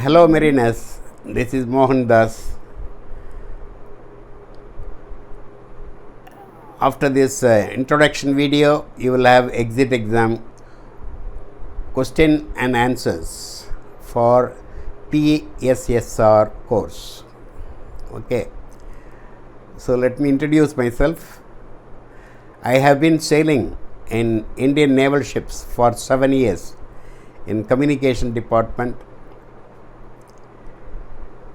Hello Mariners, this is Mohan Das. After this introduction video, you will have exit exam question and answers for PSSR course. Okay, so let me introduce myself. I have been sailing in Indian naval ships for 7 years in communication department.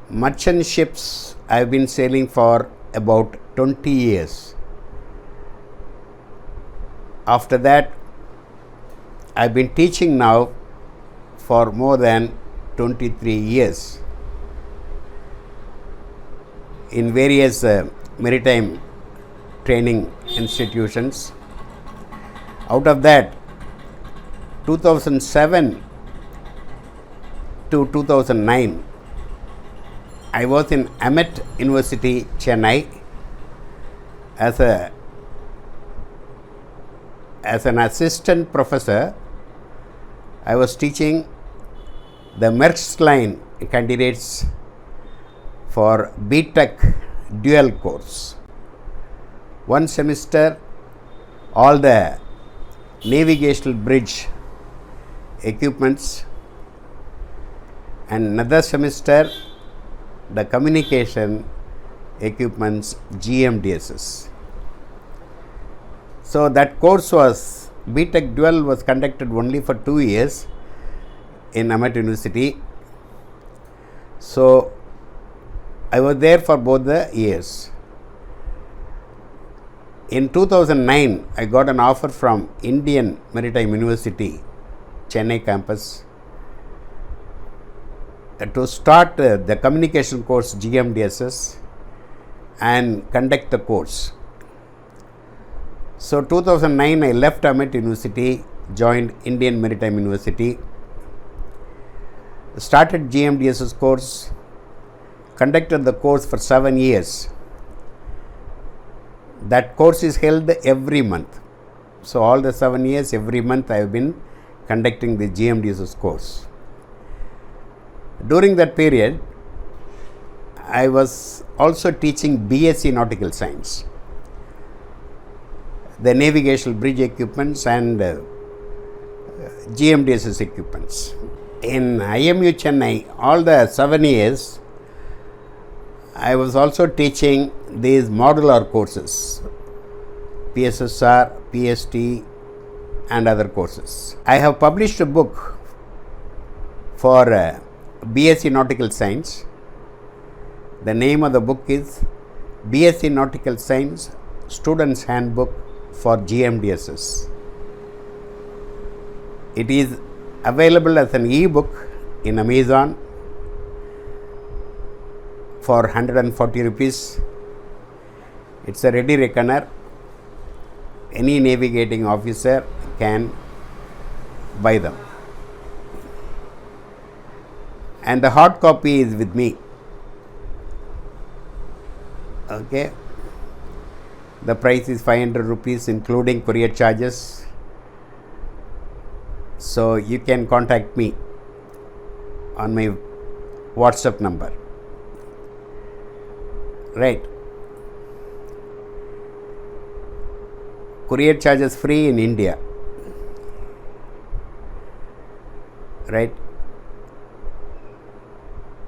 Merchant ships I have been sailing for about 20 years. After that, I have been teaching now for more than 23 years in various maritime training institutions. Out of that, 2007 to 2009, I was in Amet University, Chennai as an assistant professor. I was teaching the Maersk Line candidates for BTech dual course. One semester, all the navigational bridge equipments, and another semester, the communication equipments GMDSS. So that course was BTech dual was conducted only for 2 years in Amet University. So I was there for both the years. In 2009, I got an offer from Indian Maritime University, Chennai campus, to start the communication course GMDSS and conduct the course. So 2009 I left Amet University, joined Indian Maritime University, started GMDSS course, conducted the course for 7 years. That course is held every month. So all the 7 years, every month I have been conducting the GMDSS course. During that period, I was also teaching BSc Nautical Science, the navigational bridge equipments and GMDSS equipments. In IMU Chennai, all the 7 years, I was also teaching these modular courses, PSSR, PST and other courses. I have published a book for BSc Nautical Science. The name of the book is BSc Nautical Science Students Handbook for GMDSS. It is available as an e-book in Amazon for 140 rupees. It's a ready reckoner. Any navigating officer can buy them. And the hard copy is with me. Okay. The price is 500 rupees including courier charges. So you can contact me on my WhatsApp number. Right. Courier charges free in India. Right.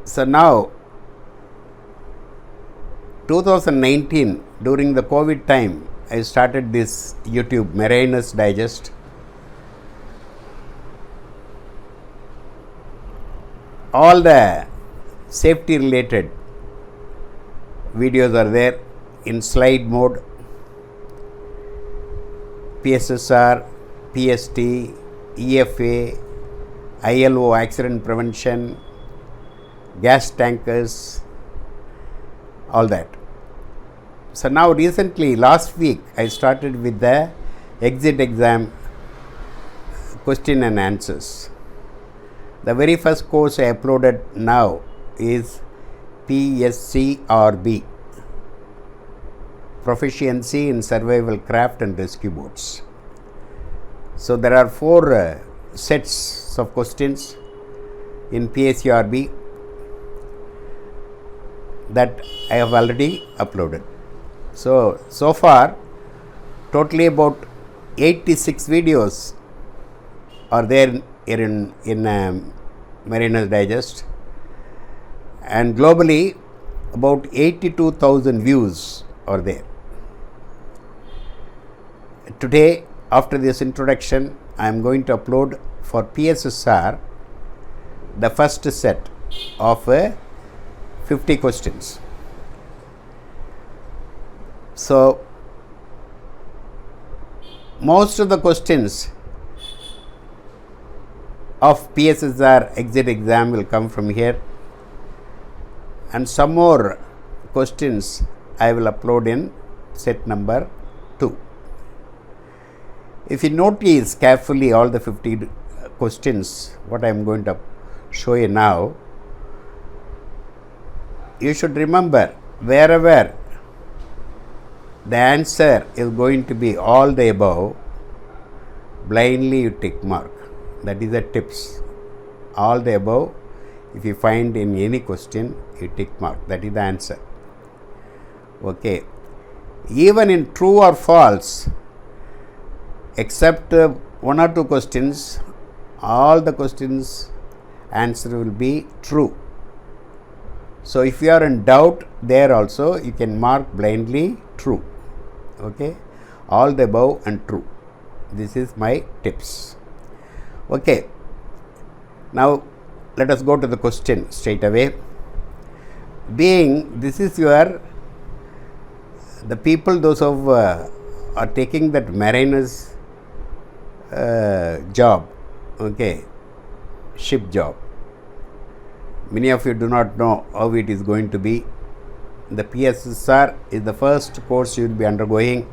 So now 2019, during the COVID time, I started this YouTube Mariners Digest. All the safety related videos are there in slide mode. PSSR, PST, EFA, ILO accident prevention, gas tankers, all that. So now recently, last week, I started with the exit exam question and answers. The very first course I uploaded now is PSCRB, Proficiency in Survival Craft and Rescue Boats. So there are 4 sets of questions in PSCRB. that I have already uploaded. So far, totally about 86 videos are there in Mariner's Digest, and globally about 82,000 views are there. Today, after this introduction, I am going to upload for PSSR the first set of 50 questions. So, most of the questions of PSSR exit exam will come from here, and some more questions I will upload in set number 2. If you notice carefully all the 50 questions, what I am going to show you now, you should remember wherever the answer is going to be all the above, blindly you tick mark. That is the tips. All the above, if you find in any question, you tick mark. That is the answer. Okay. Even in true or false, except 1 or 2 questions, all the questions answer will be true. So if you are in doubt, there also you can mark blindly true. Okay, all the above and true. This is my tips. Okay, now let us go to the question straight away. Being this is the people, those of are taking that mariner's job, okay, ship job. Many of you do not know how it is going to be. The PSSR is the first course you will be undergoing.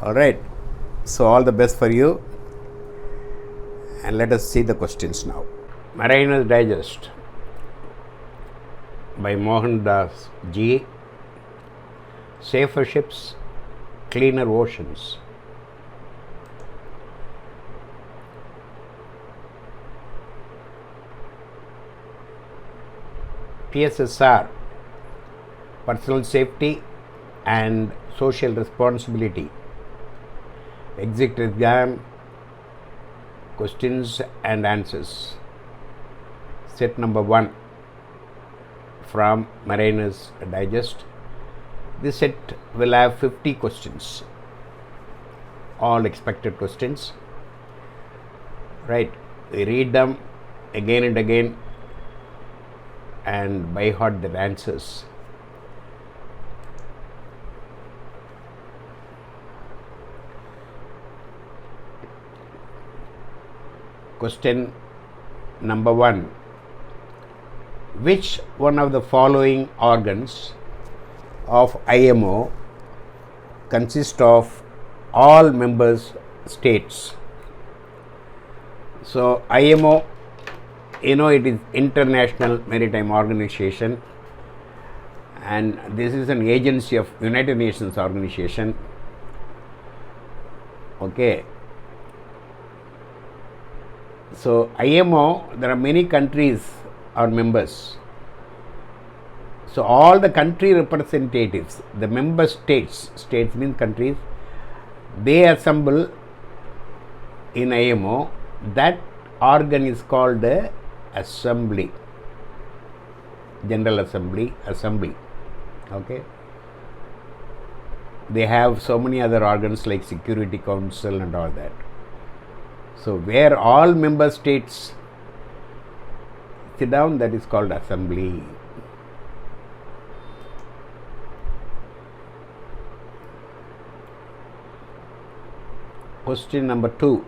Alright, so all the best for you, and let us see the questions now. Mariner's Digest by Mohan Das G. Safer ships, cleaner oceans. PSSR, personal safety and social responsibility. Exit exam, questions and answers. Set number 1 from Mariner's Digest. This set will have 50 questions, all expected questions. Right, we read them again and again and by heart the answers. Question number 1. Which one of the following organs of IMO consists of all members states? So IMO, you know, it is International Maritime Organization, and this is an agency of United Nations organization. Okay. So IMO, there are many countries are members. So all the country representatives, the member states means countries, they assemble in IMO. That organ is called the assembly, general assembly. Okay, they have so many other organs like Security Council and all that. So where all member states sit down, that is called assembly. Question number 2.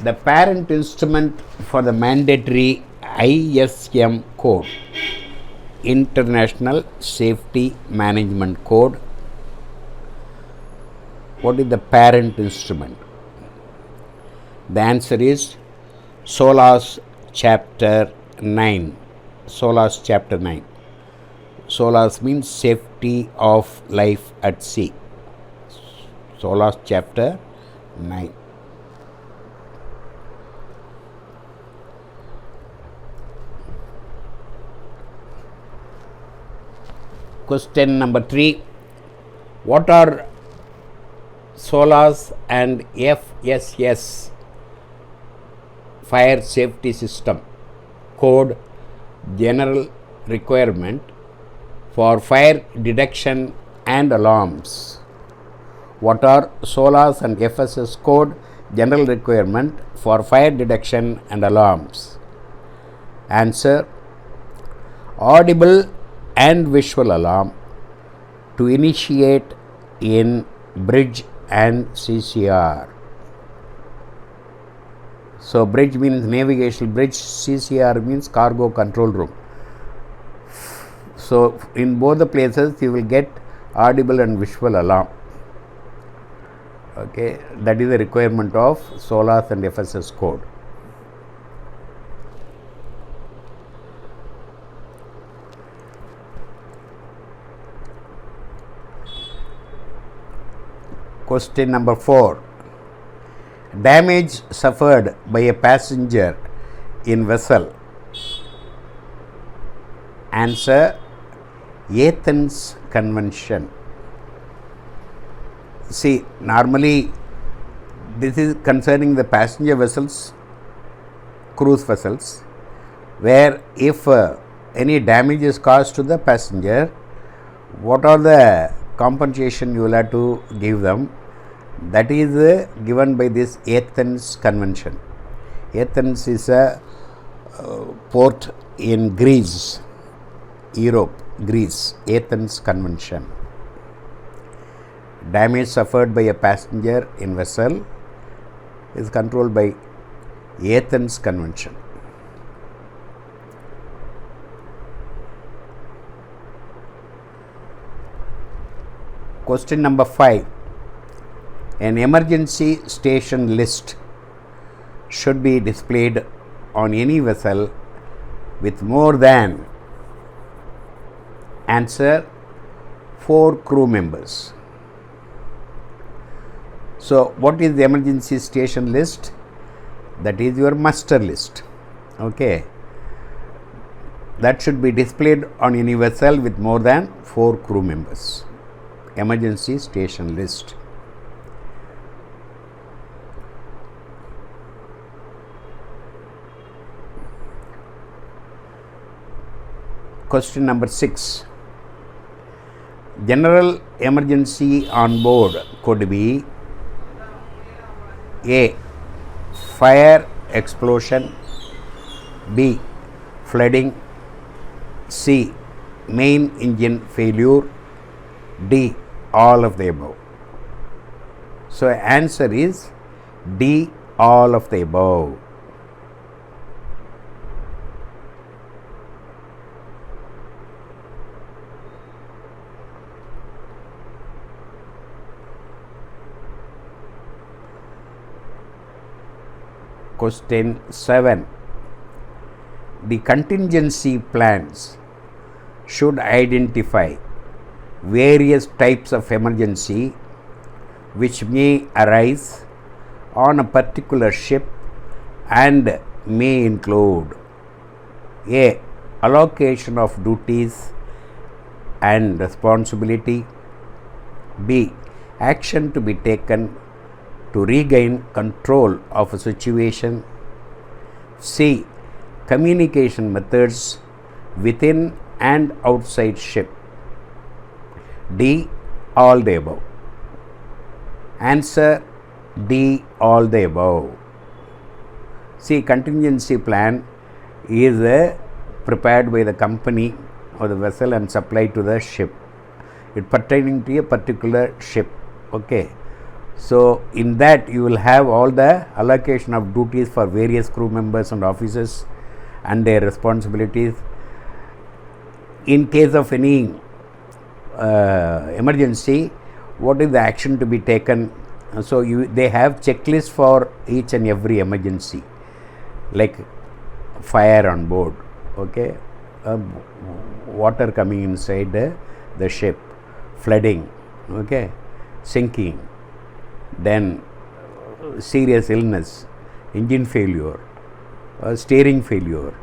The parent instrument for the mandatory ISM code, International Safety Management Code. What is the parent instrument? The answer is SOLAS Chapter 9. SOLAS Chapter 9. SOLAS means Safety of Life at Sea. SOLAS Chapter 9. Question number 3. What are SOLAS and FSS fire safety system code general requirement for fire detection and alarms? What are SOLAS and FSS code general requirement for fire detection and alarms? Answer: audible and visual alarm to initiate in bridge and CCR. So bridge means navigational bridge, CCR means cargo control room. So in both the places you will get audible and visual alarm. Okay, that is the requirement of SOLAS and FSS code. Question number 4. Damage suffered by a passenger in vessel. Answer: Athens Convention. See, normally this is concerning the passenger vessels, cruise vessels, where if any damage is caused to the passenger, what are the compensation you will have to give them? That is given by this Athens Convention. Athens is a port in Greece, Europe, Greece. Athens Convention. Damage suffered by a passenger in vessel is controlled by Athens Convention. Question number 5. An emergency station list should be displayed on any vessel with more than, answer, 4 crew members. So what is the emergency station list? That is your muster list. Okay, that should be displayed on any vessel with more than 4 crew members. Emergency station list. Question number 6. General emergency on board could be: A. Fire explosion, B. Flooding, C. Main engine failure, D. All of the above. So answer is D. All of the above. Question 7. The contingency plans should identify various types of emergency which may arise on a particular ship and may include: A. Allocation of duties and responsibility, B. Action to be taken to regain control of a situation, C. Communication methods within and outside ship, D. All the above. Answer: D. All the above. See, contingency plan is prepared by the company or the vessel and supplied to the ship. It pertaining to a particular ship. Okay. So in that you will have all the allocation of duties for various crew members and officers and their responsibilities. In case of any emergency, what is the action to be taken? So they have checklists for each and every emergency, like fire on board, okay, water coming inside the ship, flooding, okay, sinking, then serious illness, engine failure, steering failure.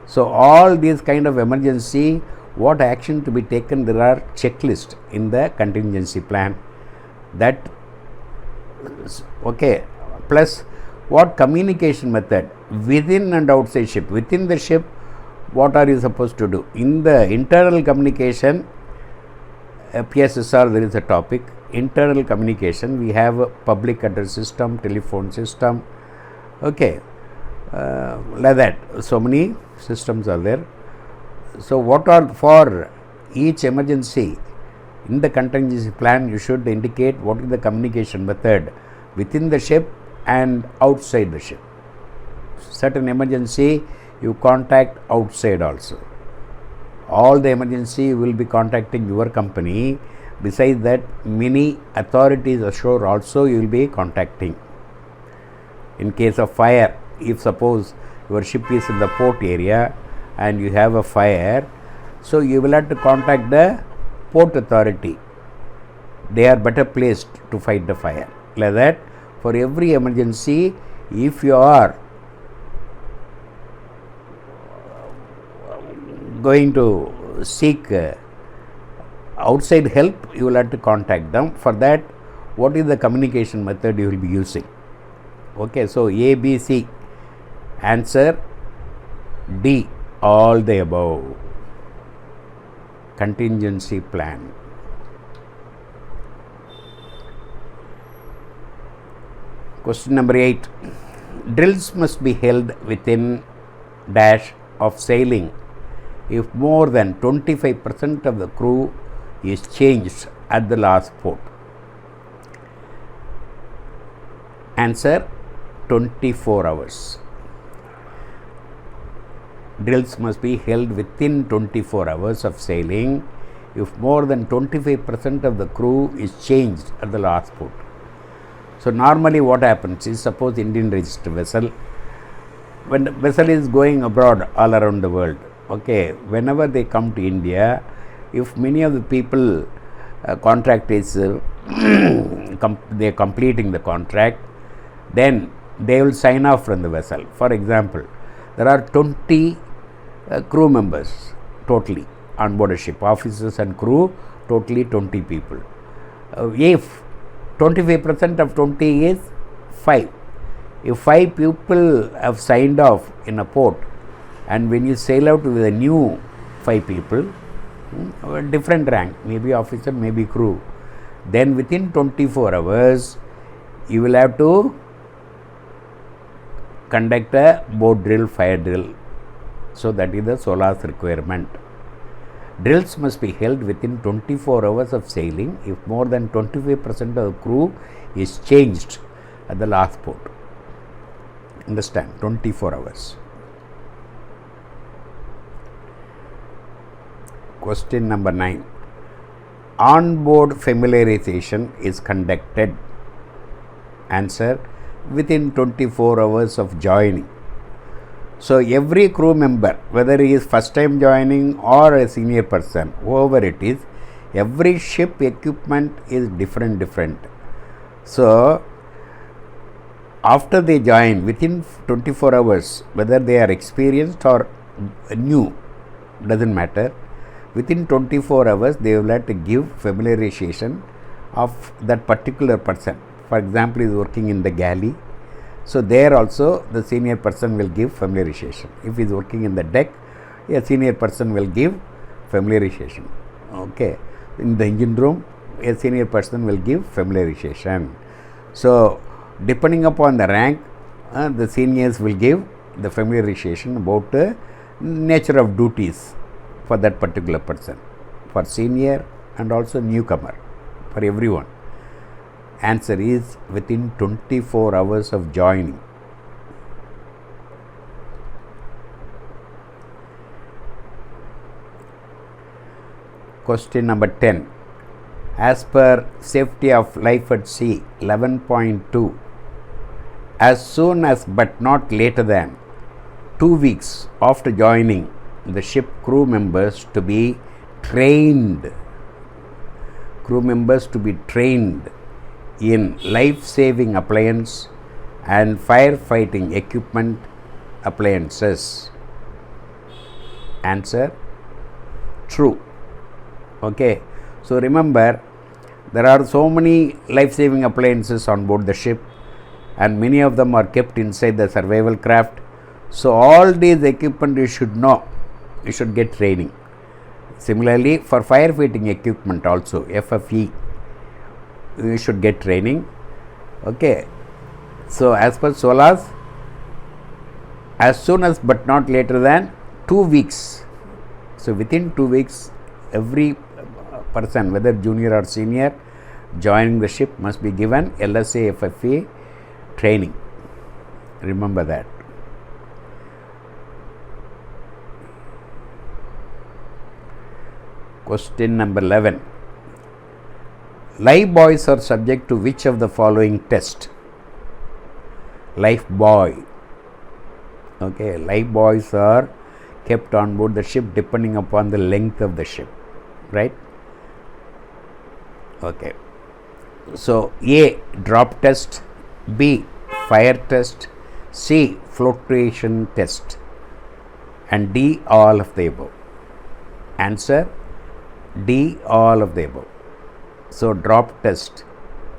So all these kind of emergency, what action to be taken. There are checklists in the contingency plan that okay, plus what communication method within and outside ship. Within the ship, what are you supposed to do? In the internal communication, PSSR, there is a topic internal communication. We have a public address system, telephone system, okay, like that. So many systems are there. So what are for each emergency in the contingency plan, you should indicate what is the communication method within the ship and outside the ship. Certain emergency you contact outside also. All the emergency you will be contacting your company. Besides that, many authorities ashore also you will be contacting. In case of fire, if suppose your ship is in the port area and you have a fire, so you will have to contact the port authority. They are better placed to fight the fire. Like that, for every emergency, if you are going to seek outside help, you will have to contact them. For that, what is the communication method you will be using? Okay, so A, B, C. Answer D, all the above. Contingency plan. Question number 8. Drills must be held within dash of sailing if more than 25% of the crew is changed at the last port. Answer 24 hours. Drills must be held within 24 hours of sailing if more than 25% of the crew is changed at the last port. So normally what happens is, suppose Indian registered vessel, when the vessel is going abroad all around the world, okay, whenever they come to India, if many of the people contract is they are completing the contract, then they will sign off from the vessel. For example, there are 20 crew members totally on board a ship, officers and crew, totally 20 people. If 25% of 20 is 5. If 5 people have signed off in a port, and when you sail out with a new 5 people, different rank, maybe officer, maybe crew, then within 24 hours, you will have to conduct a boat drill, fire drill. So that is the SOLAS requirement. Drills must be held within 24 hours of sailing if more than 25% of the crew is changed at the last port. Understand? 24 hours. Question number 9. On-board familiarization is conducted. Answer: within 24 hours of joining. So every crew member, whether he is first time joining or a senior person, whoever it is, every ship equipment is different. So after they join, within 24 hours, whether they are experienced or new, doesn't matter, within 24 hours they will have to give familiarization of that particular person. For example, he is working in the galley, so there also the senior person will give familiarization. If he is working in the deck, a senior person will give familiarization. Okay, in the engine room, a senior person will give familiarization. So depending upon the rank, the seniors will give the familiarization about the nature of duties for that particular person, for senior and also newcomer, for everyone. Answer is within 24 hours of joining. Question number 10. As per Safety of Life at Sea 11.2, as soon as but not later than 2 weeks after joining the ship, crew members to be trained in life-saving appliance and firefighting equipment appliances. Answer: true. Okay, so remember, there are so many life-saving appliances on board the ship, and many of them are kept inside the survival craft. So all these equipment you should know, you should get training. Similarly, for firefighting equipment also, FFE, you should get training. Okay, so as per SOLAS, as soon as but not later than 2 weeks. So within 2 weeks, every person, whether junior or senior, joining the ship must be given LSA FFE training. Remember that. Question number 11. Life buoys are subject to which of the following test? Life buoy. Okay, life buoys are kept on board the ship depending upon the length of the ship, right? Okay, so A, drop test, B, fire test, C, flotation test, and D, all of the above. Answer D, all of the above. So drop test,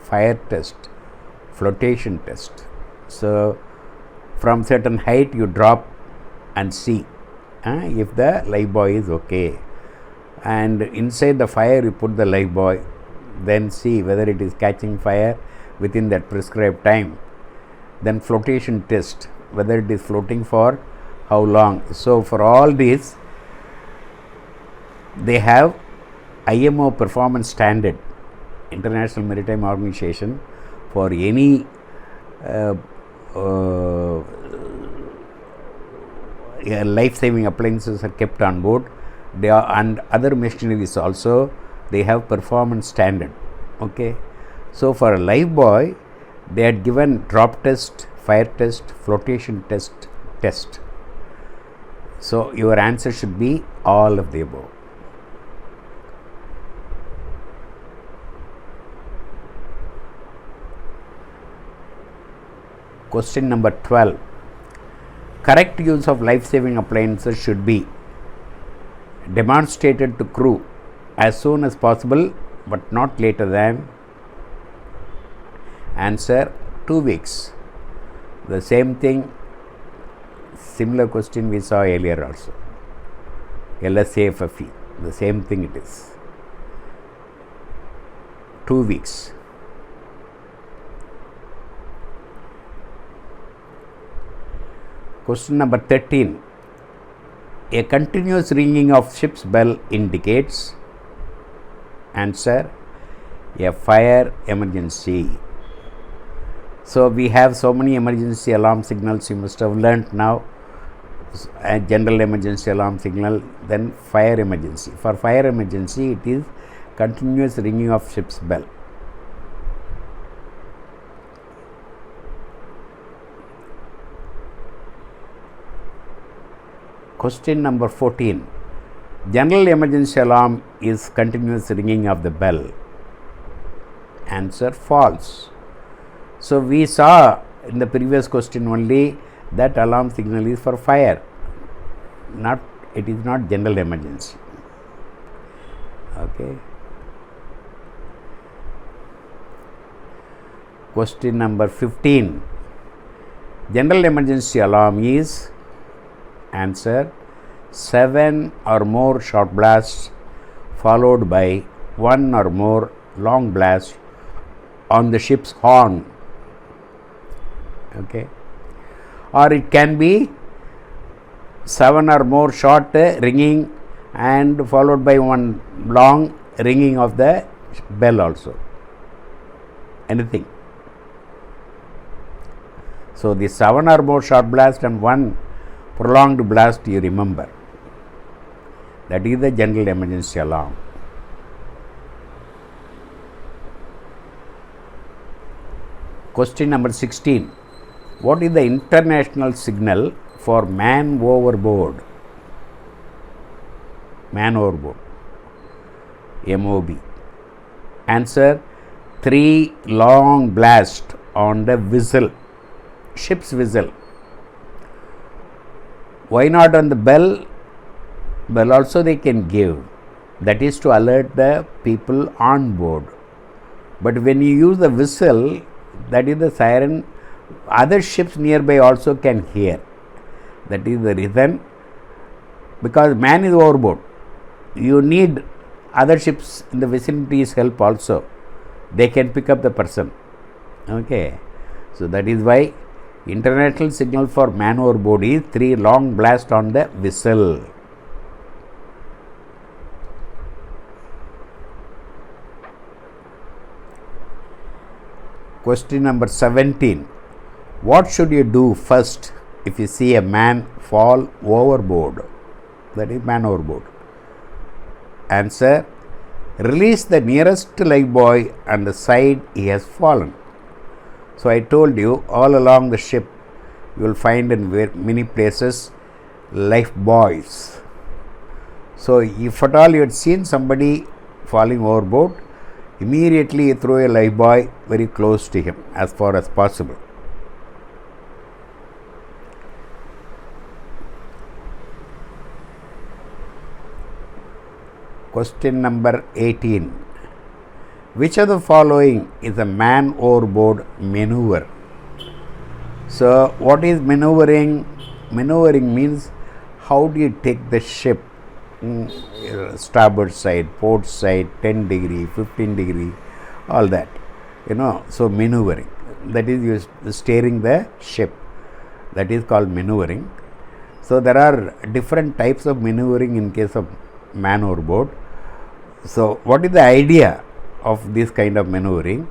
fire test, flotation test. So from certain height you drop and see if the life buoy is okay, and inside the fire you put the life buoy, then see whether it is catching fire within that prescribed time. Then flotation test, whether it is floating for how long. So for all these, they have IMO performance standard, International Maritime Organization, for any life-saving appliances are kept on board. They are, and other machineries also, they have performance standard. Okay, so for a life buoy, they had given drop test, fire test, flotation test. So your answer should be all of the above. Question number 12. Correct use of life-saving appliances should be demonstrated to crew as soon as possible but not later than. Answer 2 weeks. The same thing, similar question we saw earlier also. LSAFFE, the same thing it is. 2 weeks. Question number 13. A continuous ringing of ship's bell indicates. Answer a fire emergency. So we have so many emergency alarm signals you must have learnt now. A general emergency alarm signal, then fire emergency. For fire emergency, it is continuous ringing of ship's bell. Question number 14. General emergency alarm is continuous ringing of the bell. Answer false. So we saw in the previous question only that alarm signal is for fire, it is not general emergency. Okay. Question number 15. General emergency alarm is. Answer 7 or more short blasts followed by 1 or more long blasts on the ship's horn. Okay, or it can be 7 or more short ringing and followed by 1 long ringing of the bell also. Anything. So the 7 or more short blast and 1 prolonged blast you remember. That is the general emergency alarm. Question number 16. What is the international signal for man overboard? Man overboard. MOB. Answer 3 long blasts on the whistle, ship's whistle. Why not on the bell? Bell also they can give. That is to alert the people on board. But when you use the whistle, that is the siren, other ships nearby also can hear. That is the reason, because man is overboard. You need other ships in the vicinity's help also. They can pick up the person. Okay. So that is why international signal for man overboard is 3 long blast on the whistle. Question number 17. What should you do first if you see a man fall overboard? That is man overboard. Answer. Release the nearest lifebuoy on the side he has fallen. So I told you, all along the ship you will find in many places lifebuoys. So if at all you had seen somebody falling overboard, immediately you throw a lifebuoy very close to him as far as possible. Question number 18. Which of the following is a man overboard maneuver? So what is maneuvering? Maneuvering means how do you take the ship, starboard side, port side, 10 degree, 15 degree, all that, so maneuvering, that is you steering the ship, that is called maneuvering. So there are different types of maneuvering in case of man overboard. So what is the idea of this kind of maneuvering?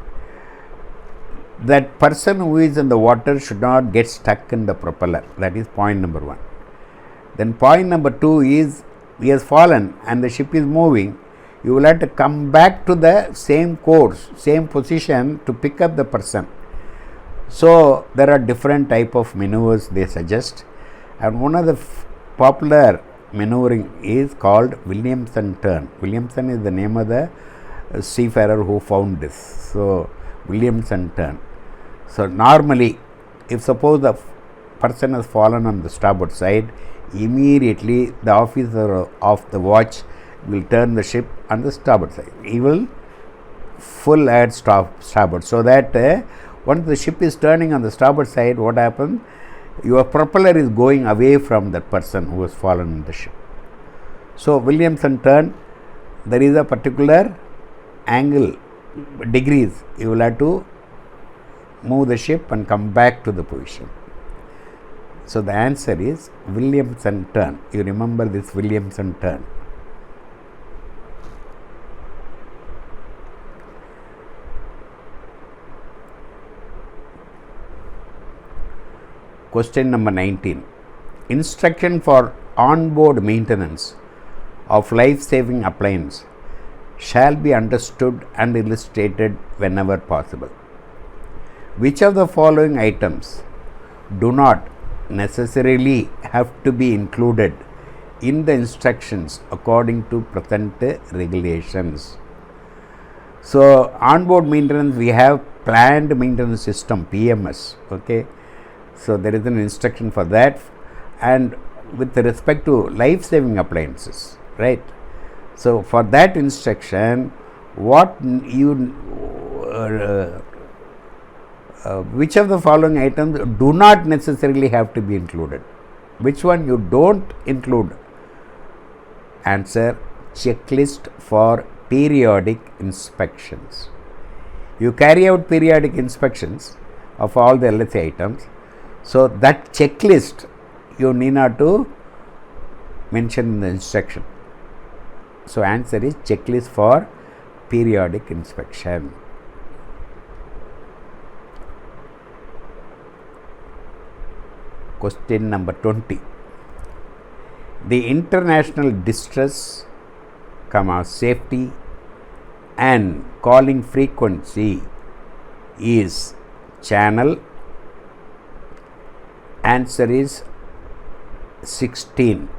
That person who is in the water should not get stuck in the propeller. That is point number 1. Then point number 2 is, he has fallen and the ship is moving. You will have to come back to the same course, same position to pick up the person. So there are different type of maneuvers they suggest, and one of the popular maneuvering is called Williamson turn. Williamson is the name of the seafarer who found this. So Williamson turn. So normally, if suppose the person has fallen on the starboard side, immediately the officer of the watch will turn the ship on the starboard side. He will full add starboard, so that once the ship is turning on the starboard side, what happens? Your propeller is going away from that person who has fallen in the ship. So Williamson turn, there is a particular angle, degrees, you will have to move the ship and come back to the position. So the answer is Williamson turn. You remember this Williamson turn. Question number 19. Instruction for on-board maintenance of life-saving appliance shall be understood and illustrated whenever possible. Which of the following items do not necessarily have to be included in the instructions according to present regulations? So on-board maintenance, we have planned maintenance system, PMS. Okay. So there is an instruction for that, and with respect to life-saving appliances, right? So for that instruction, what you which of the following items do not necessarily have to be included? Which one you don't include? Answer: checklist for periodic inspections. You carry out periodic inspections of all the LSA items. So that checklist you need not to mention in the instruction. So answer is checklist for periodic inspection. Question number 20. The international distress, safety and calling frequency is channel. Answer is 16.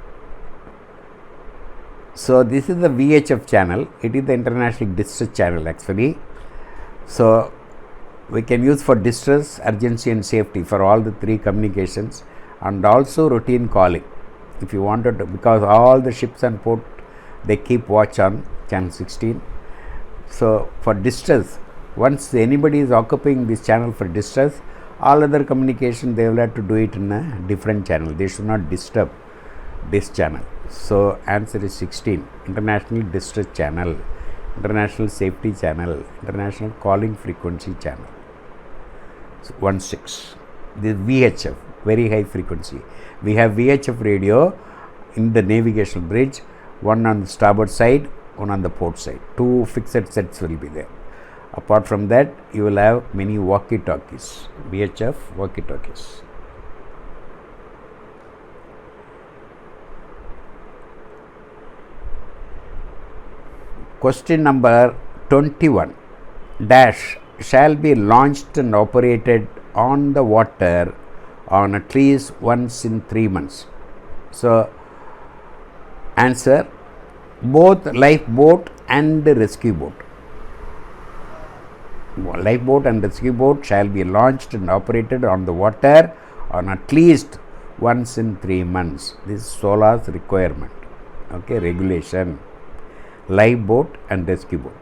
So this is the VHF channel. It is the international distress channel actually. So we can use for distress, urgency and safety for all the 3 communications, and also routine calling if you wanted to, because all the ships and port they keep watch on channel 16. So for distress, once anybody is occupying this channel for distress, all other communication they will have to do it in a different channel. They should not disturb this channel. So answer is 16, international distress channel, international safety channel, international calling frequency channel. So 16. This VHF, very high frequency. We have VHF radio in the navigational bridge, one on the starboard side, one on the port side. 2 fixed sets will be there. Apart from that, you will have many walkie-talkies, VHF walkie-talkies. Question number 21. Dash shall be launched and operated on the water on at least once in 3 months. So, answer, both lifeboat and rescue boat. Lifeboat and rescue boat shall be launched and operated on the water on at least once in 3 months. This is SOLA's requirement, okay, regulation. Lifeboat and rescue boat.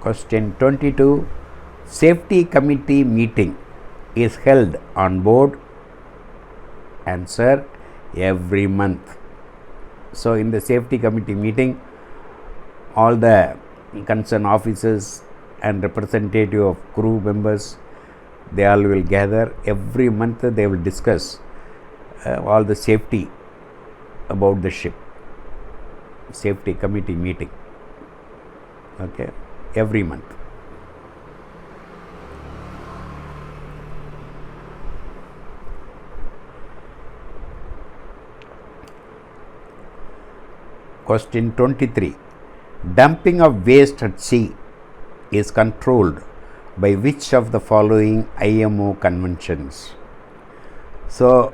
Question 22. Safety committee meeting is held on board. Answer, every month. So in the safety committee meeting, all the concerned officers and representative of crew members, they all will gather. Every month they will discuss all the safety about the ship. Safety committee meeting, okay, every month. Question 23. Dumping of waste at sea is controlled by which of the following IMO conventions? So,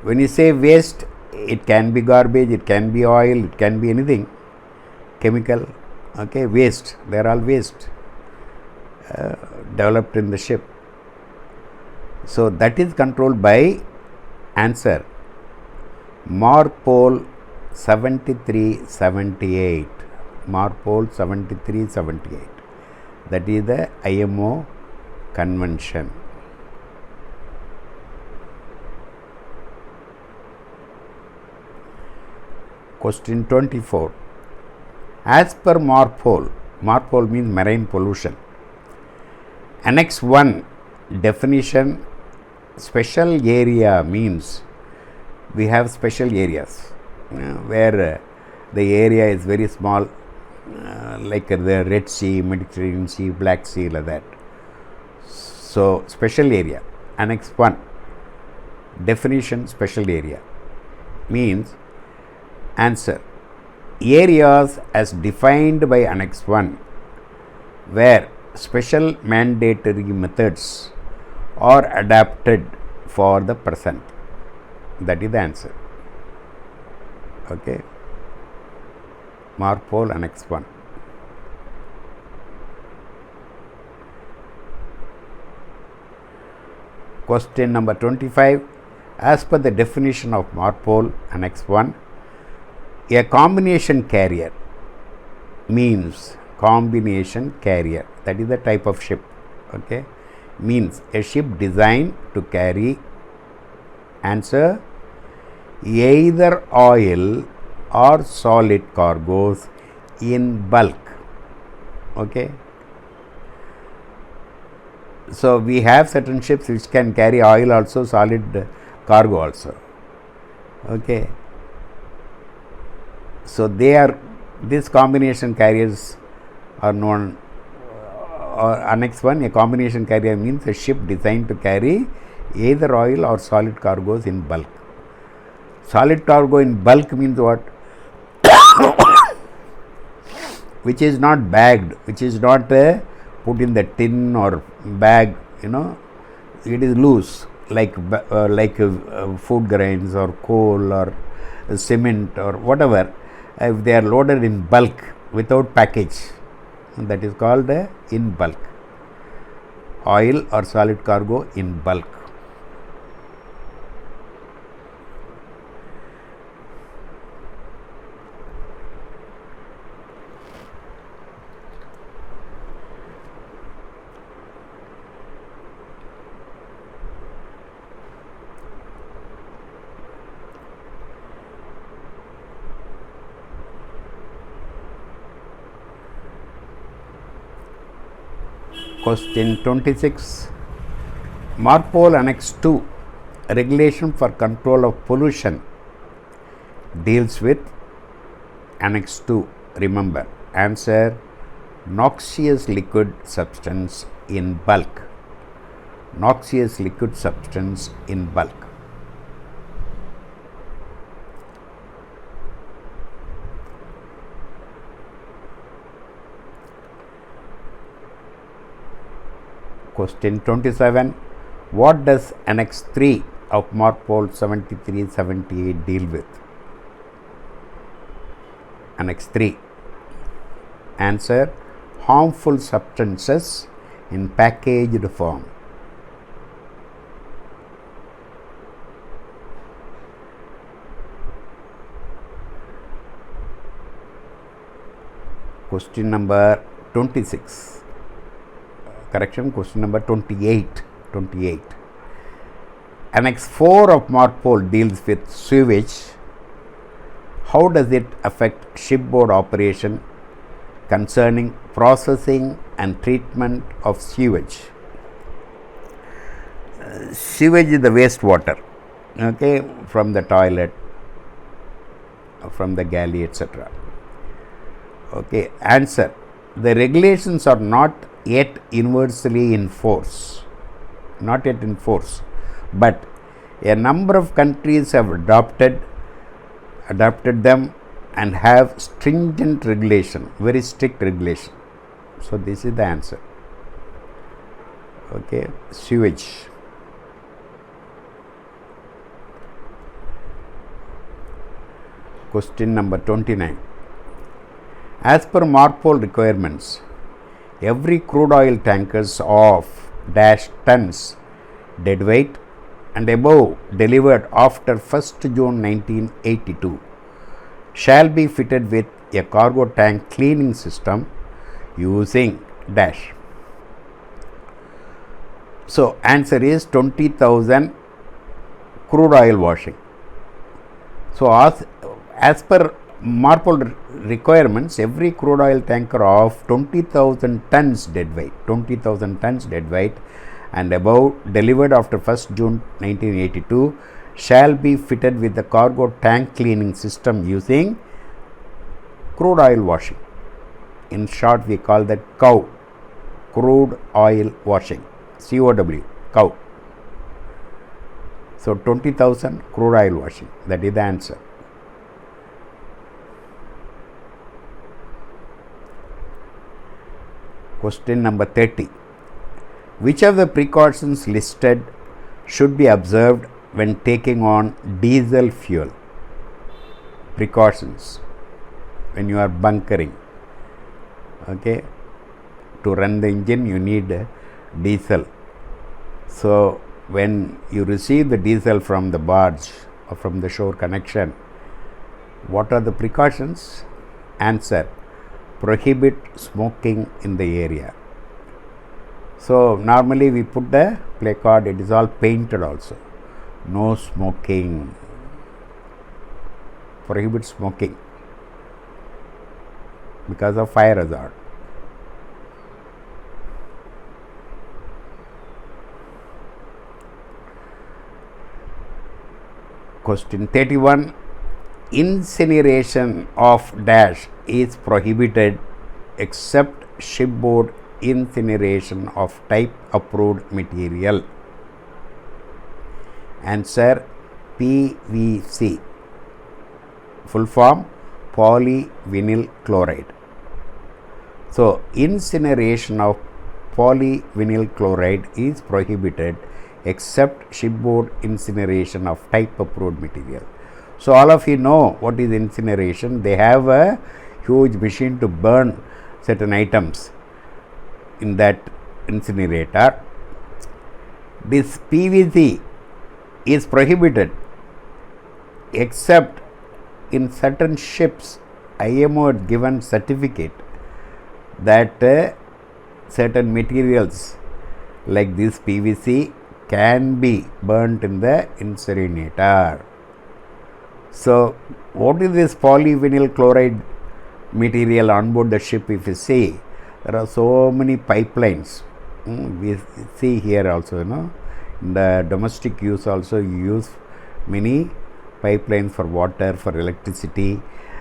when you say waste, it can be garbage, it can be oil, it can be anything, chemical, okay, waste, they are all waste developed in the ship. So, that is controlled by, answer, Marpol 7378. Marpol 7378. That is the IMO convention. Question 24. As per Marpol, Marpol means marine pollution. Annex 1 definition, special area means we have special areas where the area is very small, like the Red Sea, Mediterranean Sea, Black Sea, like that. So, special area, Annex 1 definition, special area means, answer, areas as defined by Annex 1 where special mandatory methods are adapted for the present. That is the answer. Okay. Marpol Annex 1. Question number 25. As per the definition of Marpol Annex 1, a combination carrier means combination carrier, that is the type of ship, okay, means a ship designed to carry, answer, either oil or solid cargoes in bulk, okay. So, we have certain ships which can carry oil also, solid cargo also, okay. So, they are, these combination carriers are known, Annex 1, a combination carrier means a ship designed to carry either oil or solid cargoes in bulk. Solid cargo in bulk means what? Which is not bagged, which is not put in the tin or bag, it is loose, like food grains or coal or cement or whatever. If they are loaded in bulk without package, that is called in bulk. oil or solid cargo in bulk. Question 26. Marpol Annex 2 Regulation for Control of Pollution deals with Annex 2. Remember, answer noxious liquid substance in bulk. Noxious liquid substance in bulk. Question 27. What does Annex 3 of Marpol 73-78 deal with? Annex 3. Answer harmful substances in packaged form. Question number 26. Correction, question number 28. Annex 4 of Marpol deals with sewage. How does it affect shipboard operation concerning processing and treatment of sewage? Sewage is the wastewater, okay, from the toilet, from the galley, etc. Okay, answer. The regulations are not yet universally in force, but a number of countries have adopted them and have stringent regulation, very strict regulation. So this is the answer. Okay, sewage. Question number 29. As per Marpol requirements, every crude oil tankers of tons deadweight and above delivered after 1st June 1982 shall be fitted with a cargo tank cleaning system using . So answer is 20,000 crude oil washing. So as per Marpol requirements, every crude oil tanker of 20,000 tons deadweight and above delivered after 1st June 1982 shall be fitted with the cargo tank cleaning system using crude oil washing. In short, we call that COW, crude oil washing, COW, COW. So 20,000 crude oil washing, that is the answer. Question number 30. Which of the precautions listed should be observed when taking on diesel fuel? Precautions when you are bunkering. Okay, to run the engine you need diesel. So when you receive the diesel from the barge or from the shore connection, what are the precautions? Answer: prohibit smoking in the area. So normally we put the placard, it is all painted also. No smoking. Prohibit smoking because of fire hazard. Question 31. Incineration of is prohibited except shipboard incineration of type approved material. Answer: PVC. Full form: polyvinyl chloride. So incineration of polyvinyl chloride is prohibited except shipboard incineration of type approved material. So all of you know what is incineration. They have a huge machine to burn certain items in that incinerator, this PVC is prohibited except in certain ships. IMO had given certificate that certain materials like this PVC can be burnt in the incinerator. So, what is this polyvinyl chloride material on board the ship? If you see, there are so many pipelines. We see here also, in the domestic use also you use many pipelines for water, for electricity,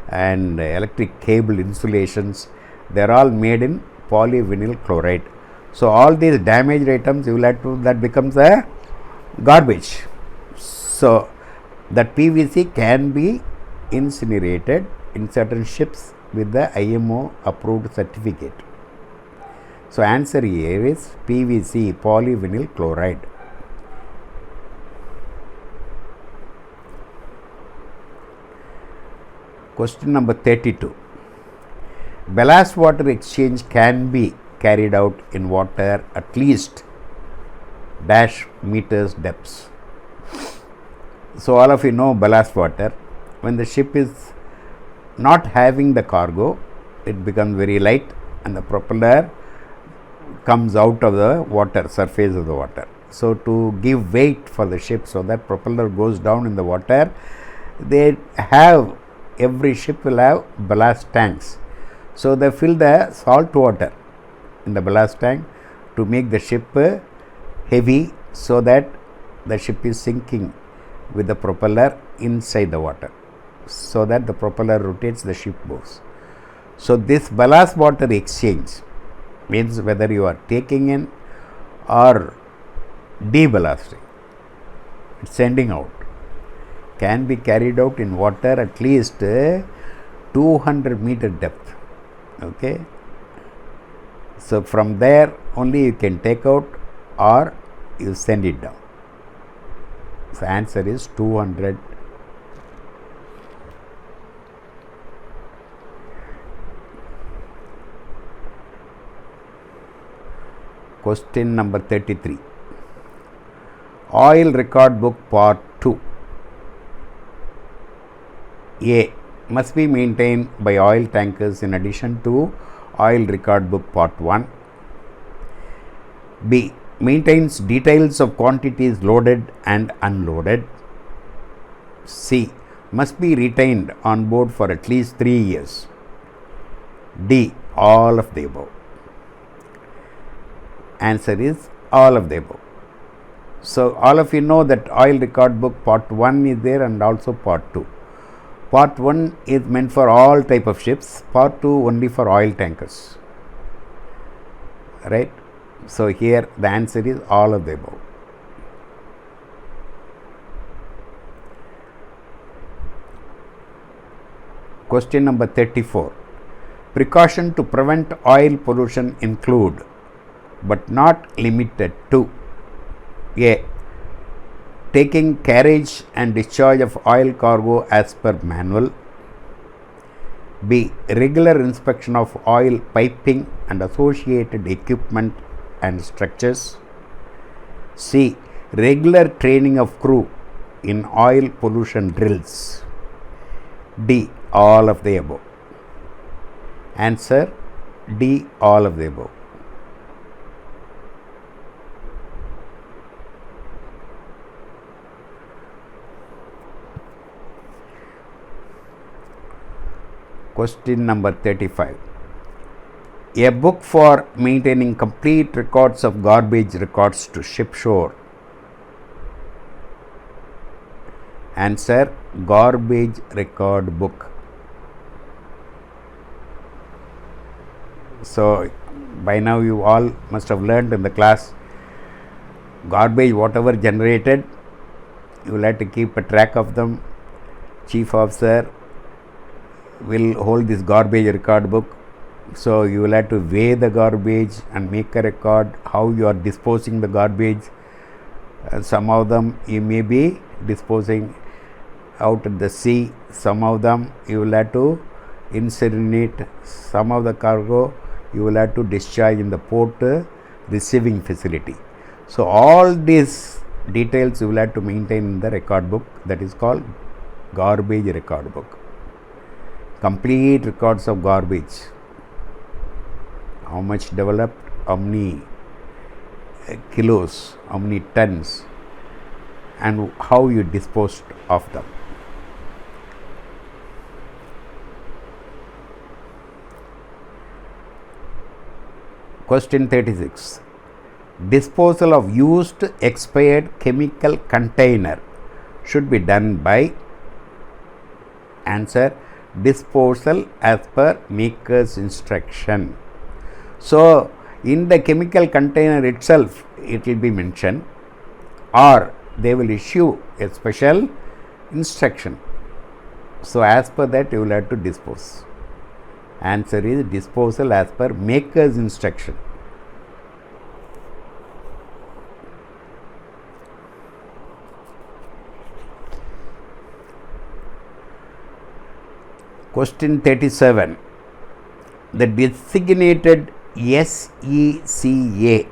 and electric cable insulations. They are all made in polyvinyl chloride. So, all these damaged items you will have to, that becomes a garbage. So, that PVC can be incinerated in certain ships with the IMO approved certificate. So, answer here is PVC, polyvinyl chloride. Question number 32. Ballast water exchange can be carried out in water at least dash meters depths. So, all of you know ballast water. When the ship is not having the cargo, it becomes very light and the propeller comes out of the water, surface of the water. So, to give weight for the ship, so that propeller goes down in the water, they have, every ship will have ballast tanks. So, they fill the salt water in the ballast tank to make the ship heavy, so that the ship is sinking with the propeller inside the water, so that the propeller rotates, the ship moves. So, this ballast water exchange means whether you are taking in or deballasting, sending out, can be carried out in water at least 200 meter depth. Okay. So, from there only you can take out or you send it down. So, answer is 200. Question number 33. Oil record book part 2. A. Must be maintained by oil tankers in addition to oil record book part 1. B. Maintains details of quantities loaded and unloaded. C. Must be retained on board for at least 3 years. D. All of the above. Answer is all of the above. So, all of you know that oil record book part 1 is there and also part 2. Part 1 is meant for all type of ships, part 2 only for oil tankers, right. So, here the answer is all of the above. Question number 34. Precaution to prevent oil pollution include but not limited to: A. Taking carriage and discharge of oil cargo as per manual. B. Regular inspection of oil piping and associated equipment and structures. C. Regular training of crew in oil pollution drills. D. All of the above. Answer D. All of the above. Question number 35. A book for maintaining complete records of garbage records to ship shore. Answer garbage record book. So, by now you all must have learned in the class, garbage whatever generated, you will have to keep a track of them. Chief officer will hold this garbage record book. So, you will have to weigh the garbage and make a record how you are disposing the garbage. Some of them you may be disposing out at the sea, some of them you will have to incinerate, some of the cargo you will have to discharge in the port receiving facility. So all these details you will have to maintain in the record book, that is called garbage record book. Complete records of garbage. How much developed, how many kilos, how many tons, and how you disposed of them. Question 36. Disposal of used expired chemical container should be done by? Answer: disposal as per maker's instruction. So in the chemical container itself it will be mentioned, or they will issue a special instruction. So as per that you will have to dispose. Answer is disposal as per maker's instruction. Question 37. The designated SECA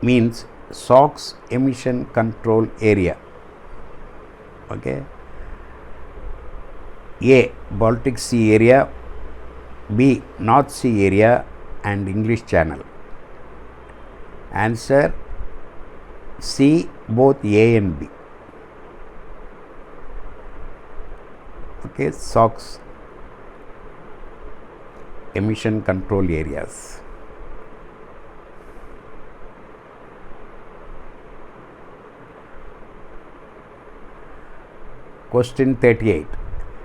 means SOx emission control area. Okay. A. Baltic Sea area, B. North Sea area and English Channel. Answer C. Both A and B. Okay, SOx emission control areas. Question 38.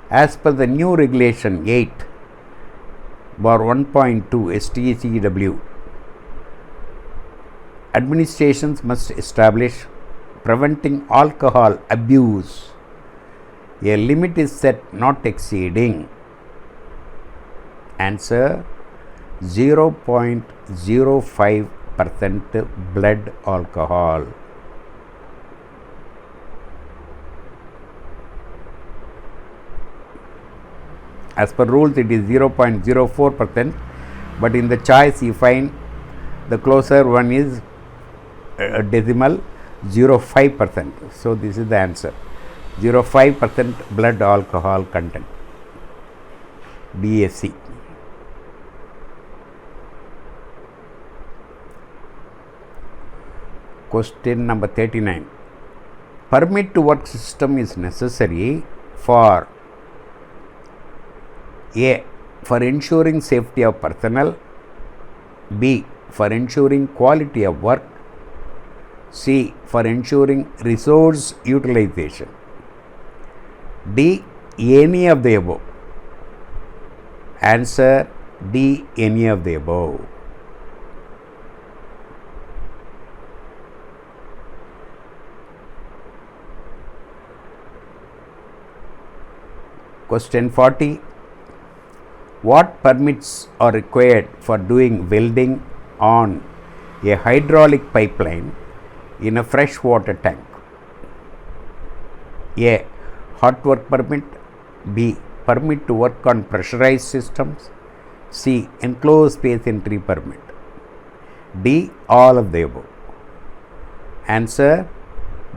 As per the new regulation 8/1.2 STCW, administrations must establish preventing alcohol abuse. A limit is set not exceeding. Answer 0.05% blood alcohol. As per rules it is 0.04%, but in the choice you find the closer one is a decimal 0.5%. So this is the answer, 0.5% blood alcohol content, BAC. Question number 39. Permit to work system is necessary for A. For ensuring safety of personnel, B. For ensuring quality of work, C. For ensuring resource utilization, D. Any of the above. Answer D. Any of the above. Question 40. What permits are required for doing welding on a hydraulic pipeline in a freshwater tank? A. Hot work permit, B. Permit to work on pressurized systems, C. Enclosed space entry permit, D. All of the above. Answer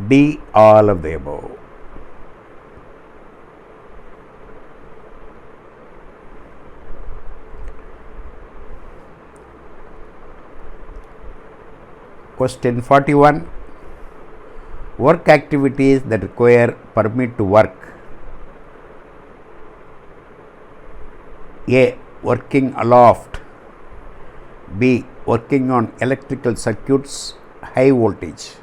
D. All of the above. Question 41. Work activities that require permit to work. A. Working aloft, B. Working on electrical circuits high voltage,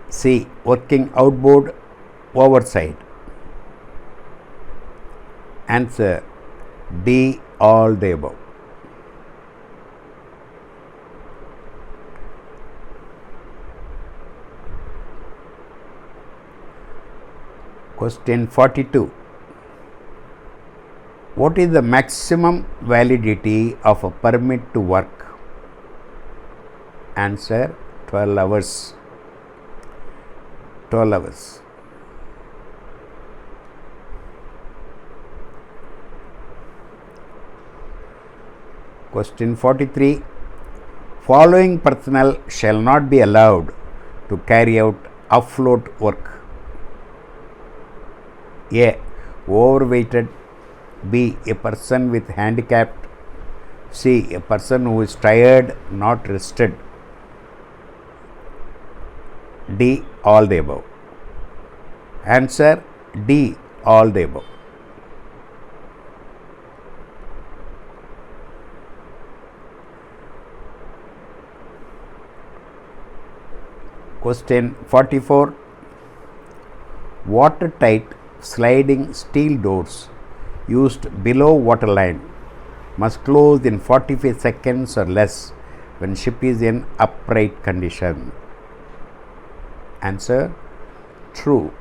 C. Working outboard overside. Answer D. All the above. Question 42. What is the maximum validity of a permit to work? Answer 12 hours. 12 hours. Question 43. following personnel shall not be allowed to carry out afloat work: A. Overweighted. B. A person with handicap. C. A person who is tired, not rested. D. All the above. Answer: D. All the above. Question 44. Watertight sliding steel doors used below waterline must close in 45 seconds or less when ship is in upright condition. Answer: true.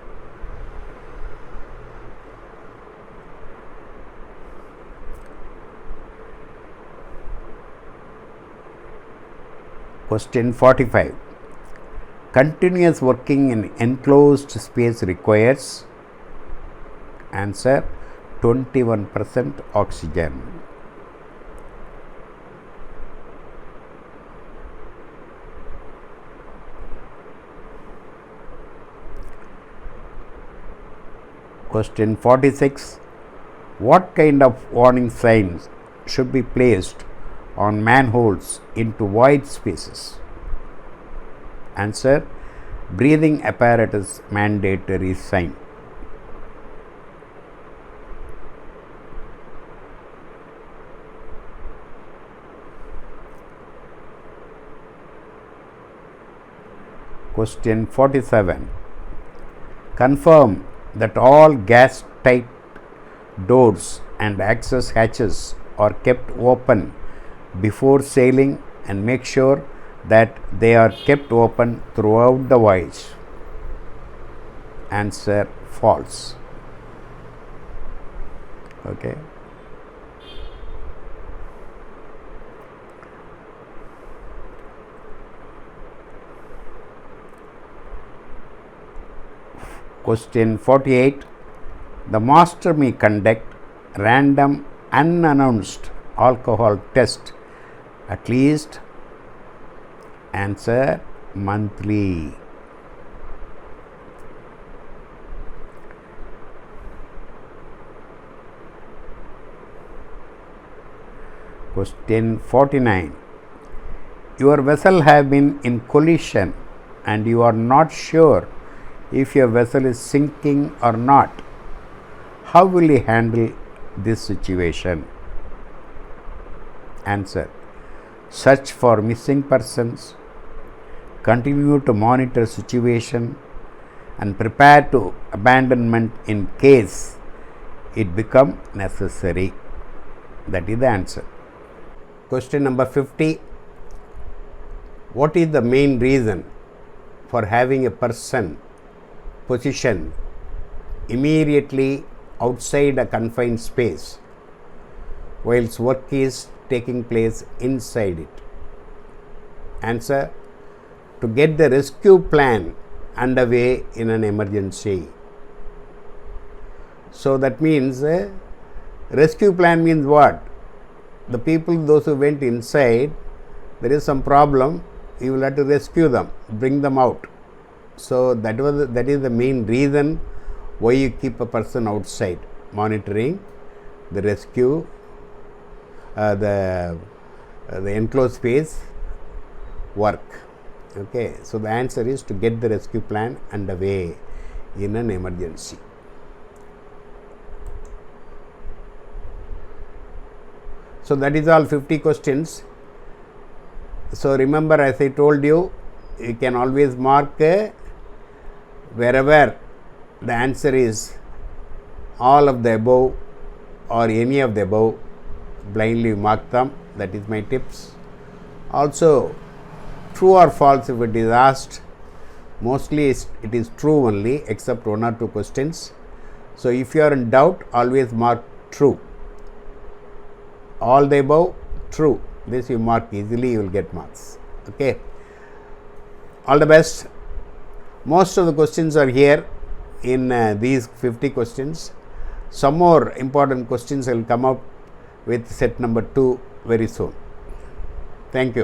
Question 45. Continuous working in enclosed space requires. Answer: 21% oxygen. Question 46. What kind of warning signs should be placed on manholes into void spaces? Answer: breathing apparatus mandatory sign. Question 47. Confirm that all gas tight doors and access hatches are kept open before sailing and make sure that they are kept open throughout the voyage. Answer: false. Okay. Question 48. The master may conduct random unannounced alcohol test at least. Answer: monthly. Question 49. Your vessel have been in collision and you are not sure if your vessel is sinking or not. How will you handle this situation? Answer: search for missing persons, continue to monitor situation, and prepare to abandonment in case it become necessary. That is the answer. Question number 50. What is the main reason for having a person positioned immediately outside a confined space whilst work is taking place inside it? Answer: to get the rescue plan underway in an emergency. So that means rescue plan means what? The people, those who went inside, there is some problem, you will have to rescue them, bring them out. So that is the main reason why you keep a person outside monitoring the rescue, the enclosed space work. Okay, so the answer is to get the rescue plan underway in an emergency. So that is all 50 questions. So remember, as I told you, you can always mark wherever the answer is all of the above or any of the above, blindly mark them. That is my tips. Also, true or false, if it is asked, mostly it is true only, except 1 or 2 questions. So if you are in doubt, always mark true. All the above, true. This you mark easily, you will get marks. Okay. All the best. Most of the questions are here in these 50 questions. Some more important questions will come up with set number 2 very soon. Thank you.